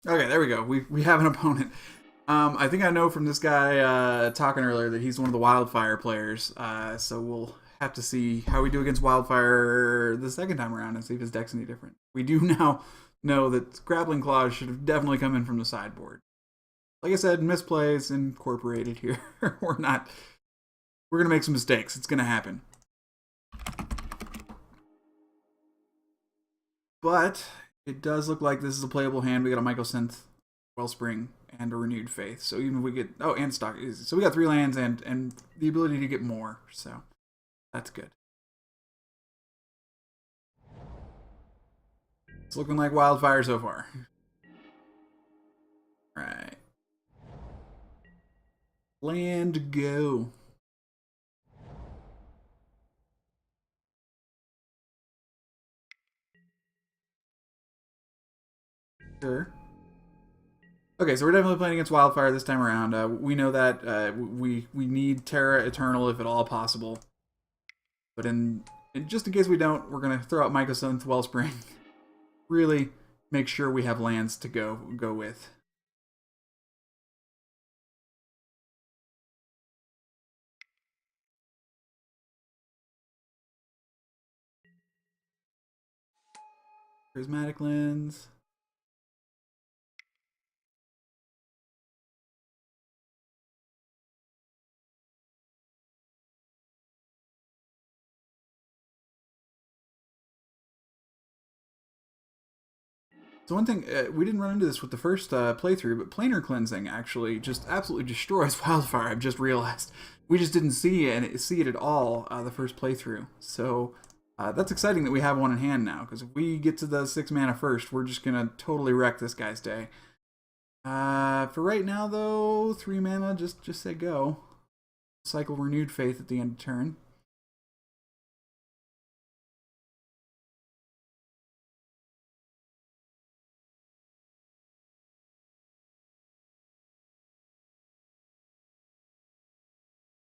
Okay, there we go. We have an opponent. I think I know from this guy talking earlier that he's one of the Wildfire players. So we'll have to see how we do against Wildfire the second time around and see if his deck's any different. We do now know that Grappling Claws should have definitely come in from the sideboard. Like I said, misplays incorporated here. We're not. We're gonna make some mistakes. It's gonna happen. But it does look like this is a playable hand. We got a Mycosynth, Wellspring, and a Renewed Faith. So even if we get and stock, so we got 3 lands and the ability to get more. So that's good. It's looking like Wildfire so far. All right, land go. Sure. Okay, so we're definitely playing against Wildfire this time around. We know that we need Terra Eternal if at all possible. But in just in case we don't, we're gonna throw out Mycosynth, Wellspring. Really make sure we have lands to go with. Prismatic Lens. So one thing, we didn't run into this with the first playthrough, but planar cleansing actually just absolutely destroys Wildfire. I've just realized we just didn't see it at all the first playthrough. So that's exciting that we have one in hand now. Because if we get to the 6 mana first, we're just gonna totally wreck this guy's day. For right now, though, 3 mana, just say go. Cycle Renewed Faith at the end of turn.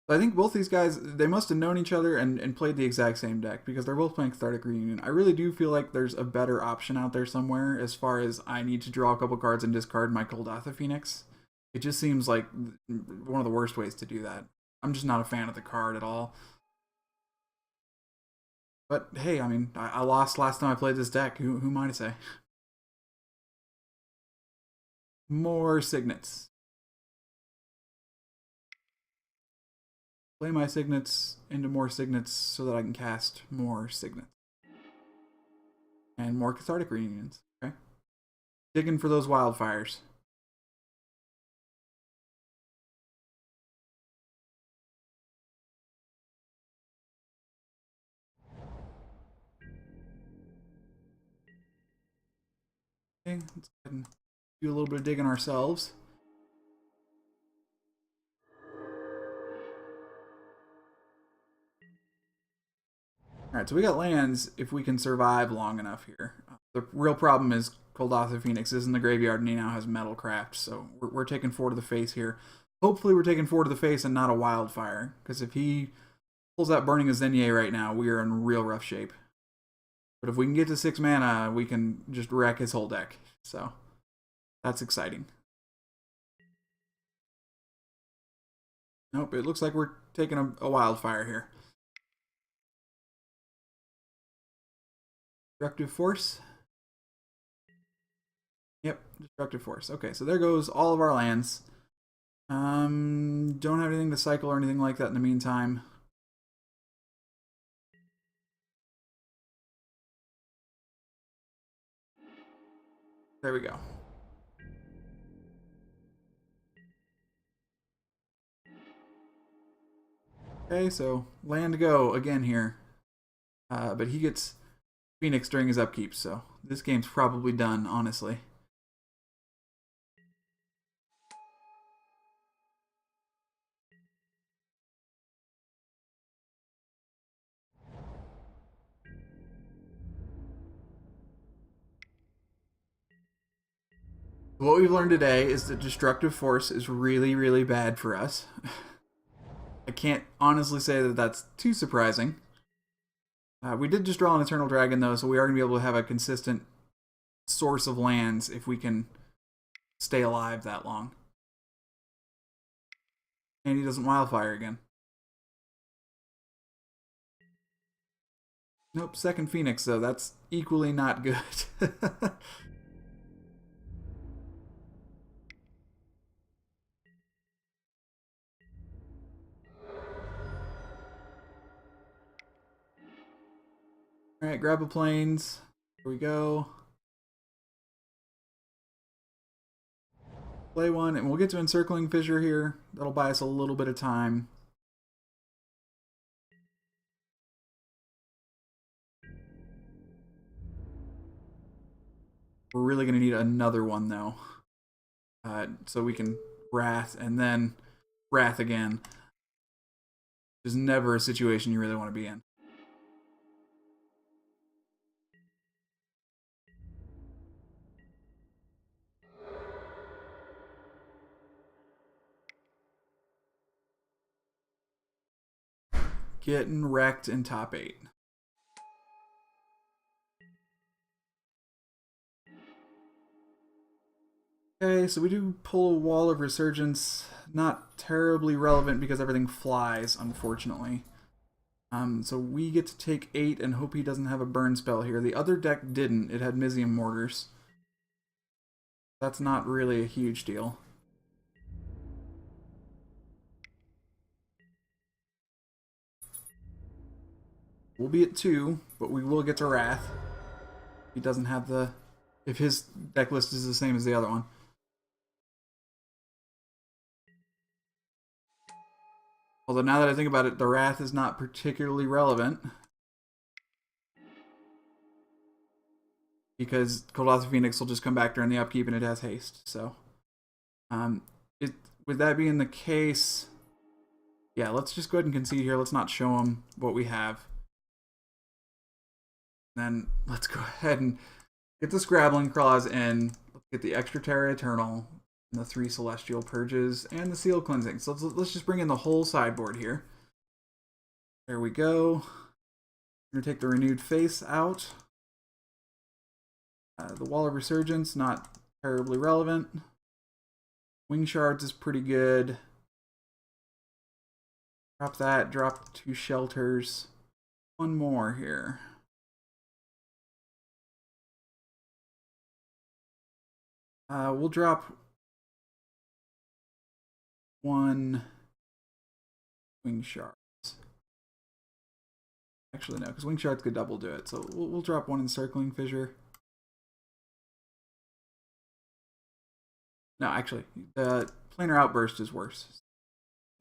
I think both these guys, they must have known each other and played the exact same deck because they're both playing Cathartic Reunion. I really do feel like there's a better option out there somewhere as far as I need to draw a couple cards and discard my Golgotha Phoenix. It just seems like one of the worst ways to do that. I'm just not a fan of the card at all. But hey, I mean, I lost last time I played this deck. Who am I to say? More Signets. Play my Signets into more Signets so that I can cast more Signets. And more Cathartic Reunions. Okay. Digging for those Wildfires. Okay, let's go ahead and do a little bit of digging ourselves. Alright, so we got lands if we can survive long enough here. The real problem is Golgotha Phoenix is in the graveyard and he now has Metalcraft, so we're taking 4 to the face here. Hopefully we're taking 4 to the face and not a Wildfire, because if he pulls out Burning Azenier right now, we are in real rough shape. But if we can get to 6 mana, we can just wreck his whole deck. So, that's exciting. Nope, it looks like we're taking a Wildfire here. Destructive Force. Yep, Destructive Force. Okay, so there goes all of our lands. Don't have anything to cycle or anything like that in the meantime. There we go. Okay, so land go again here. But he gets Phoenix during his upkeep, so this game's probably done, honestly. What we've learned today is that Destructive Force is really, really bad for us. I can't honestly say that that's too surprising. We did just draw an Eternal Dragon, though, so we are going to be able to have a consistent source of lands if we can stay alive that long. And he doesn't Wildfire again. Nope, second Phoenix though. That's equally not good. Alright, grab a planes. Here we go. Play one, and we'll get to Encircling Fissure here. That'll buy us a little bit of time. We're really going to need another one, though. So we can Wrath, and then Wrath again. There's never a situation you really want to be in. Getting wrecked in top 8. Okay, so we do pull a Wall of Resurgence. Not terribly relevant because everything flies, unfortunately. So we get to take 8 and hope he doesn't have a burn spell here. The other deck didn't. It had Mizium Mortars. That's not really a huge deal. We'll be at 2, but we will get to Wrath. He doesn't have the... If his deck list is the same as the other one. Although now that I think about it, the Wrath is not particularly relevant. Because Cold Phoenix will just come back during the upkeep and it has haste. So, with that being the case, yeah, let's just go ahead and concede here. Let's not show him what we have. Then let's go ahead and get the Scrabbling Claws in. Let's get the extra Terra Eternal, and the 3 Celestial Purges, and the Seal Cleansing. So let's just bring in the whole sideboard here. There we go. We're going to take the Renewed Face out. The Wall of Resurgence, not terribly relevant. Wing Shards is pretty good. Drop that, drop 2 Shelters. One more here. We'll drop 1 Wing Shards. Actually, no, because Wing Shards could double do it. So we'll drop 1 Encircling Fissure. No, actually, the Planar Outburst is worse.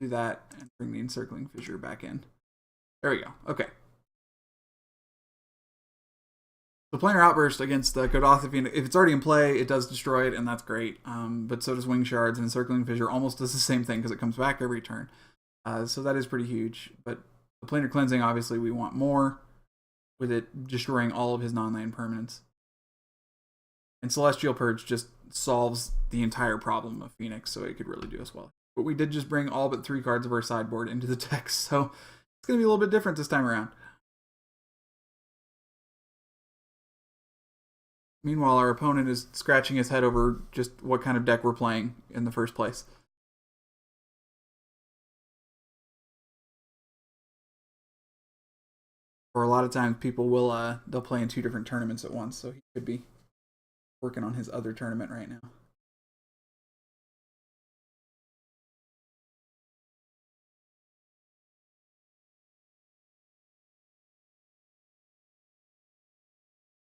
Do that and bring the Encircling Fissure back in. There we go. Okay. The Planar Outburst against the Godothian, if it's already in play, it does destroy it, and that's great. But so does Wing Shards, and Encircling Fissure almost does the same thing because it comes back every turn. So that is pretty huge. But the Planar Cleansing, obviously, we want more, with it destroying all of his non-land permanents. And Celestial Purge just solves the entire problem of Phoenix, so it could really do us well. But we did just bring all but 3 cards of our sideboard into the deck, so it's going to be a little bit different this time around. Meanwhile, our opponent is scratching his head over just what kind of deck we're playing in the first place. Or a lot of times people will they'll play in 2 different tournaments at once, so he could be working on his other tournament right now.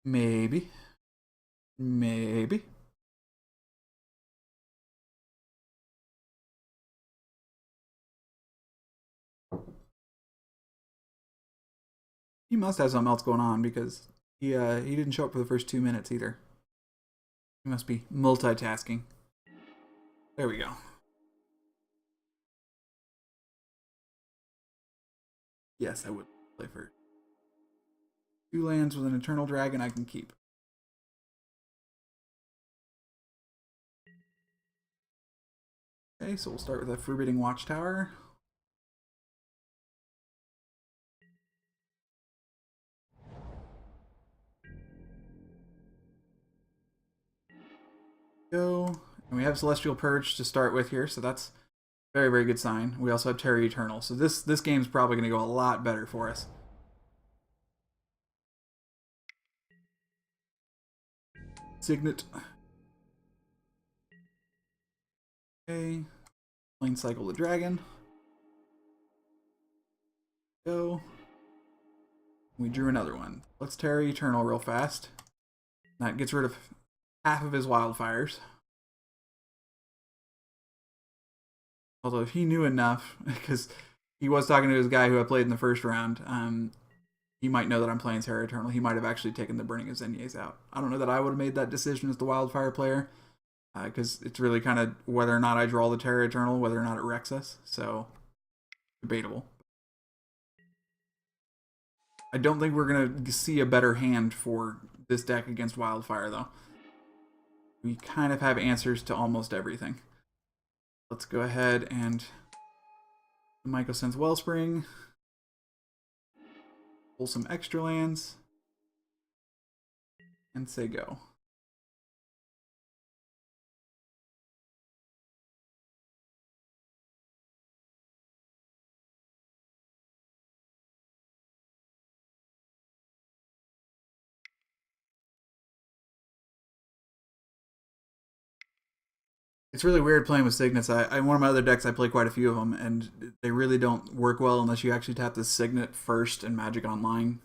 Maybe. Maybe. He must have something else going on because he didn't show up for the first 2 minutes either. He must be multitasking. There we go. Yes, I would play first. 2 lands with an Eternal Dragon I can keep. Okay, so we'll start with a Forbidding Watchtower. Go. And we have Celestial Purge to start with here, so that's a very, very good sign. We also have Terra Eternal, so this game's probably going to go a lot better for us. Signet. Okay. Plane Cycle the Dragon. Go. We drew another one. Let's Terra Eternal real fast. That gets rid of half of his wildfires. Although if he knew enough, because he was talking to his guy who I played in the first round, he might know that I'm playing Terra Eternal. He might have actually taken the Burning of Xenies out. I don't know that I would have made that decision as the Wildfire player, because it's really kind of whether or not I draw the Terra Eternal, whether or not it wrecks us. So, debatable. I don't think we're going to see a better hand for this deck against Wildfire, though. We kind of have answers to almost everything. Let's go ahead and Mycosynth Wellspring. Pull some extra lands. And say go. It's really weird playing with Signets. One of my other decks, I play quite a few of them, and they really don't work well unless you actually tap the Signet first in Magic Online.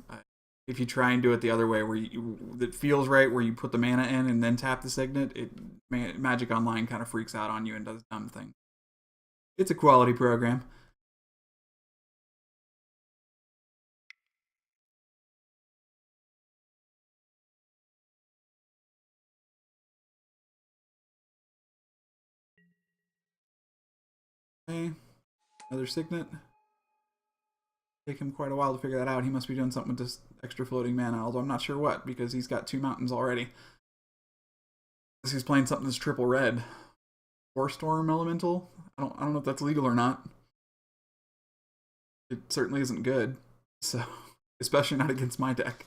If you try and do it the other way, where it feels right, where you put the mana in and then tap the Signet, Magic Online kind of freaks out on you and does dumb things. It's a quality program. Okay, another Signet. Take him quite a while to figure that out. He must be doing something with this extra floating mana, although I'm not sure what, because he's got 2 mountains already. He's playing something that's triple red. Force Storm Elemental? I don't know if that's legal or not. It certainly isn't good. So, especially not against my deck.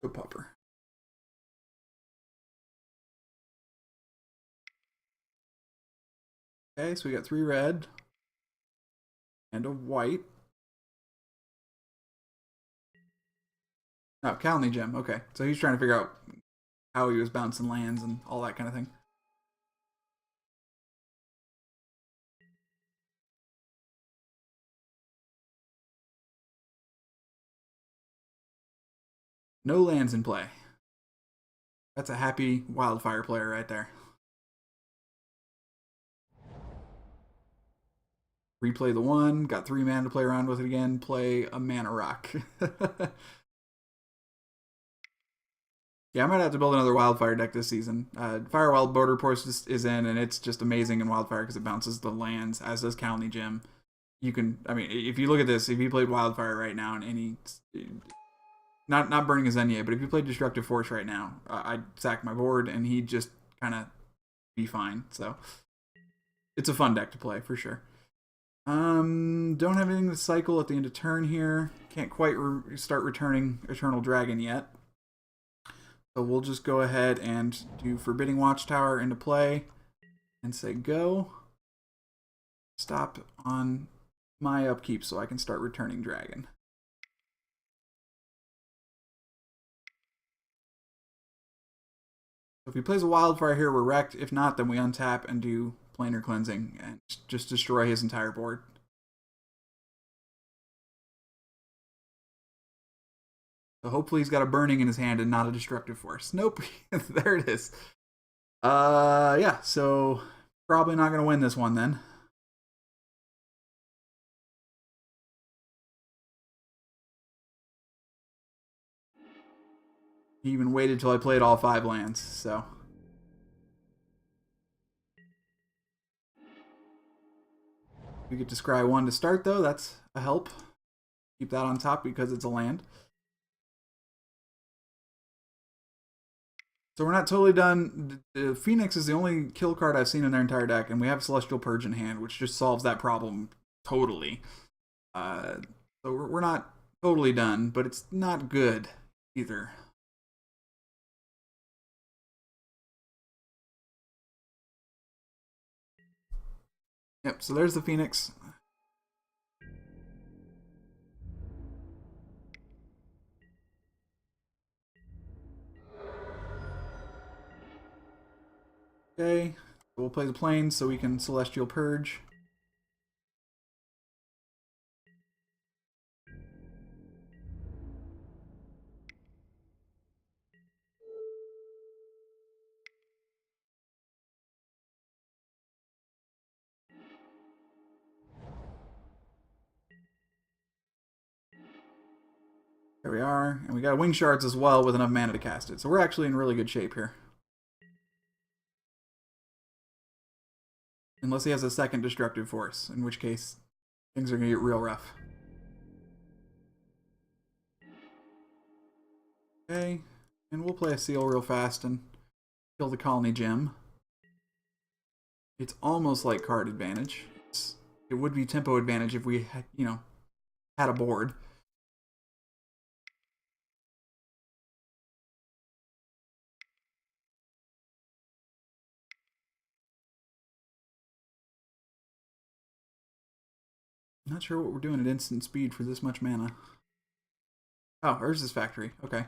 Go Pupper. Okay, so we got 3 red. And a white. Oh, Calny Gem. Okay, so he's trying to figure out how he was bouncing lands and all that kind of thing. No lands in play. That's a happy Wildfire player right there. Replay the 1, got 3 mana to play around with it again, play a Mana Rock. Yeah, I might have to build another Wildfire deck this season. Firewild Border Post is in, and it's just amazing in Wildfire because it bounces the lands, as does Calny Gem. You can, I mean, if you look at this, if you played Wildfire right now, and any, not Burning a Xenia, but if you played Destructive Force right now, I'd sack my board, and he'd just kind of be fine. So, it's a fun deck to play, for sure. Don't have anything to cycle at the end of turn here. Can't quite start returning Eternal Dragon yet. So we'll just go ahead and do Forbidding Watchtower into play and say go. Stop on my upkeep so I can start returning Dragon. So if he plays a Wildfire here, we're wrecked. If not, then we untap and do Planar Cleansing and just destroy his entire board. So hopefully he's got a Burning in his hand and not a Destructive Force. Nope. There it is. Yeah, so probably not going to win this one then. He even waited till I played all 5 lands, so. We get to scry 1 to start, though. That's a help. Keep that on top because it's a land. So we're not totally done. The Phoenix is the only kill card I've seen in their entire deck, and we have Celestial Purge in hand, which just solves that problem totally. So we're not totally done, but it's not good either. Yep, so there's the Phoenix. Okay, we'll play the planes so we can Celestial Purge. There we are, and we got Wing Shards as well with enough mana to cast it. So we're actually in really good shape here. Unless he has a second Destructive Force, in which case things are going to get real rough. Okay, and we'll play a Seal real fast and kill the Colony Gem. It's almost like card advantage. It would be tempo advantage if we, you know, had a board. I'm not sure what we're doing at instant speed for this much mana. Oh, Urza's Factory. Okay.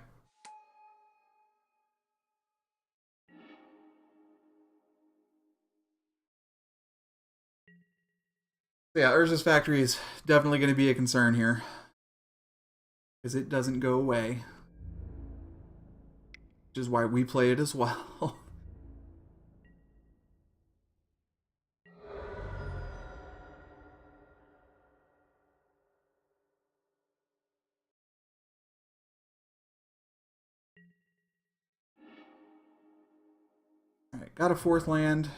Yeah, Urza's Factory is definitely going to be a concern here. Because it doesn't go away. Which is why we play it as well. Alright, got a 4th land.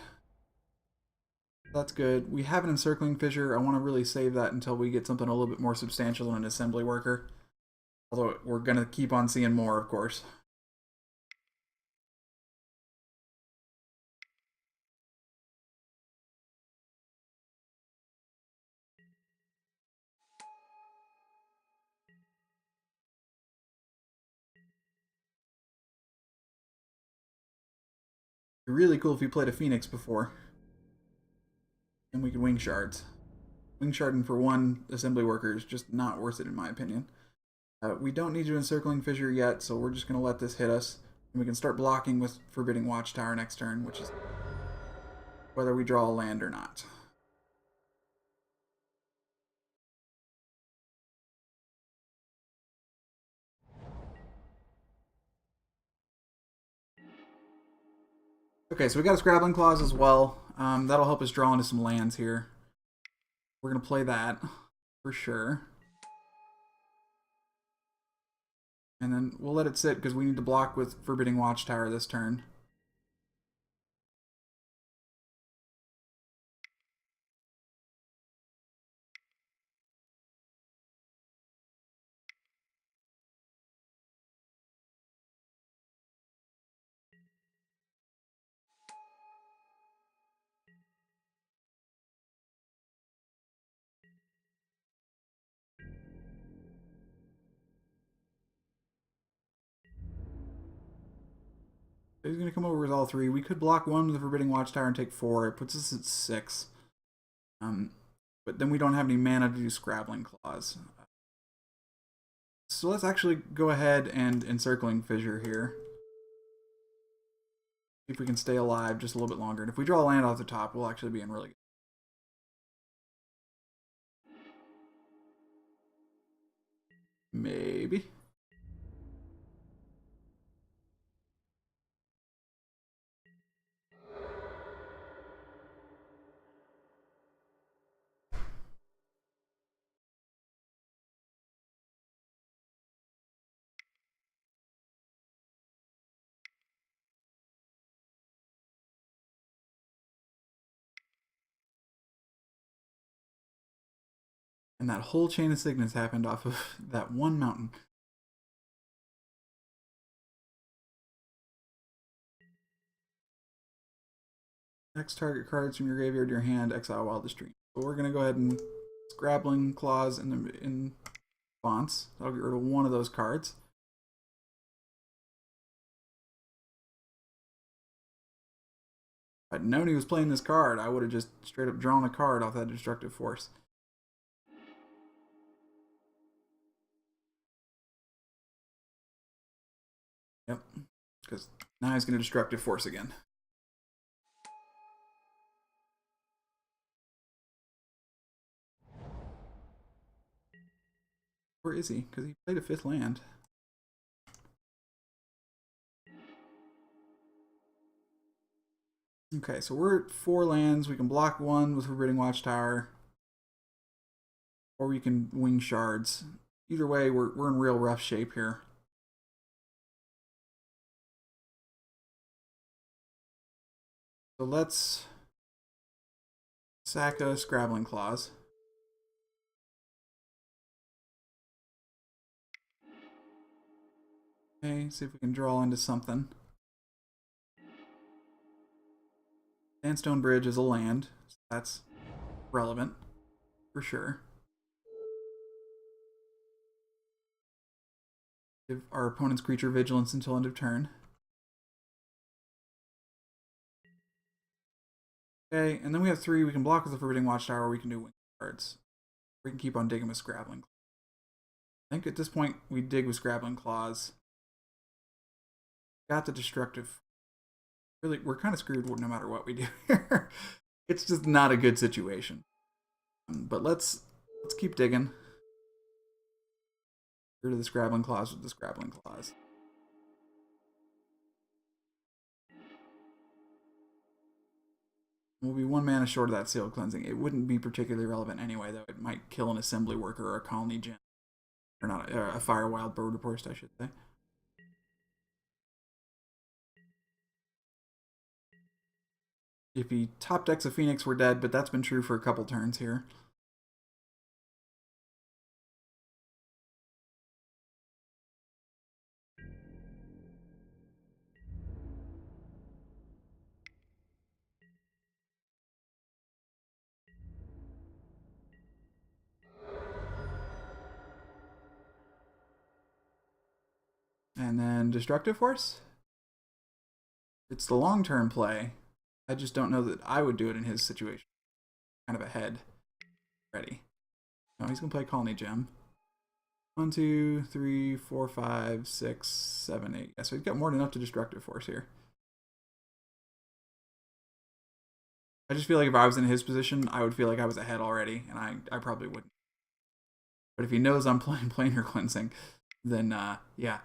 That's good. We have an Encircling Fissure. I want to really save that until we get something a little bit more substantial than an Assembly Worker. Although we're going to keep on seeing more, of course. It'd be really cool if we played a Phoenix before. And we could Wing Shards. Wing Sharding for one Assembly Worker is just not worth it in my opinion. We don't need to Encircling Fissure yet, so we're just going to let this hit us. And we can start blocking with Forbidding Watchtower next turn, which is whether we draw a land or not. Okay, so we got a Scrabbling Clause as well. That'll help us draw into some lands here. We're going to play that for sure. And then we'll let it sit because we need to block with Forbidding Watchtower this turn. He's going to come over with all 3. We could block 1 with the Forbidding Watchtower and take 4. It puts us at 6. But then we don't have any mana to do Scrabbling Claws. So let's actually go ahead and Encircling Fissure here. See if we can stay alive just a little bit longer. And if we draw a land off the top, we'll actually be in really good. Maybe. And that whole chain of signets happened off of that one mountain. Next target cards from your graveyard to your hand, exile Wildest Dream. So we're going to go ahead and Scrabbling Claws in Fonts. I'll get rid of one of those cards. If I'd known he was playing this card, I would have just straight up drawn a card off that Destructive Force. Yep, because now he's going to Destructive Force again. Where is he? Because he played a 5th land. Okay, so we're at 4 lands. We can block 1 with Forbidding Watchtower. Or we can wing Shards. Either way, we're in real rough shape here. So let's sack a Scrabbling Claws. Okay, see if we can draw into something. Sandstone Bridge is a land, so that's relevant for sure. Give our opponent's creature vigilance until end of turn. Okay, and then we have 3. We can block with the Forbidding Watchtower, or we can do wing cards. We can keep on digging with Scrabbling. I think at this point we dig with Scrabbling Claws. Got the Destructive. Really, we're kind of screwed no matter what we do here. It's just not a good situation. But let's keep digging. Get rid of the Scrabbling Claws with the Scrabbling Claws. We'll be 1 mana short of that Sealed Cleansing. It wouldn't be particularly relevant anyway, though. It might kill an Assembly Worker or a Colony Gem. Or not, a Firewild Broodhorst, I should say. If he top decks a Phoenix, we're dead, but that's been true for a couple turns here. And then Destructive Force. It's the long-term play. I just don't know that I would do it in his situation. Kind of ahead. Ready. No, he's going to play Colony Gem. 1, 2, 3, 4, 5, 6, 7, 8. Yeah, so he's got more than enough to Destructive Force here. I just feel like if I was in his position, I would feel like I was ahead already, and I probably wouldn't. But if he knows I'm playing Planar Cleansing, then, yeah.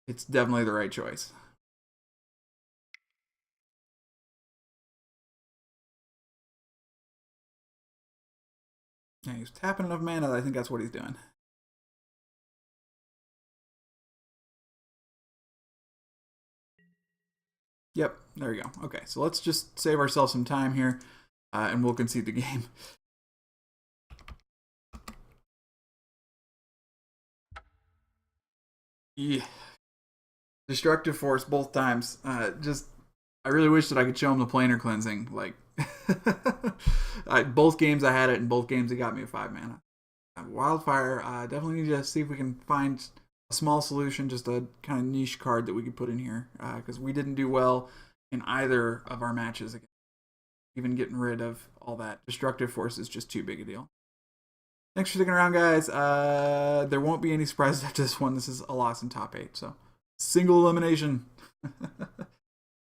It's definitely the right choice. Yeah, he's tapping enough mana that I think that's what he's doing. Yep, there we go. Okay, so let's just save ourselves some time here, and we'll concede the game. Yeah. Destructive Force both times. I really wish that I could show him the Planar Cleansing. Like, both games I had it, and both games it got me a 5 mana. Wildfire, definitely need to see if we can find a small solution, just a kind of niche card that we could put in here, because we didn't do well in either of our matches. Even getting rid of all that Destructive Force is just too big a deal. Thanks for sticking around, guys. There won't be any surprises after this one. This is a loss in top 8, so single elimination.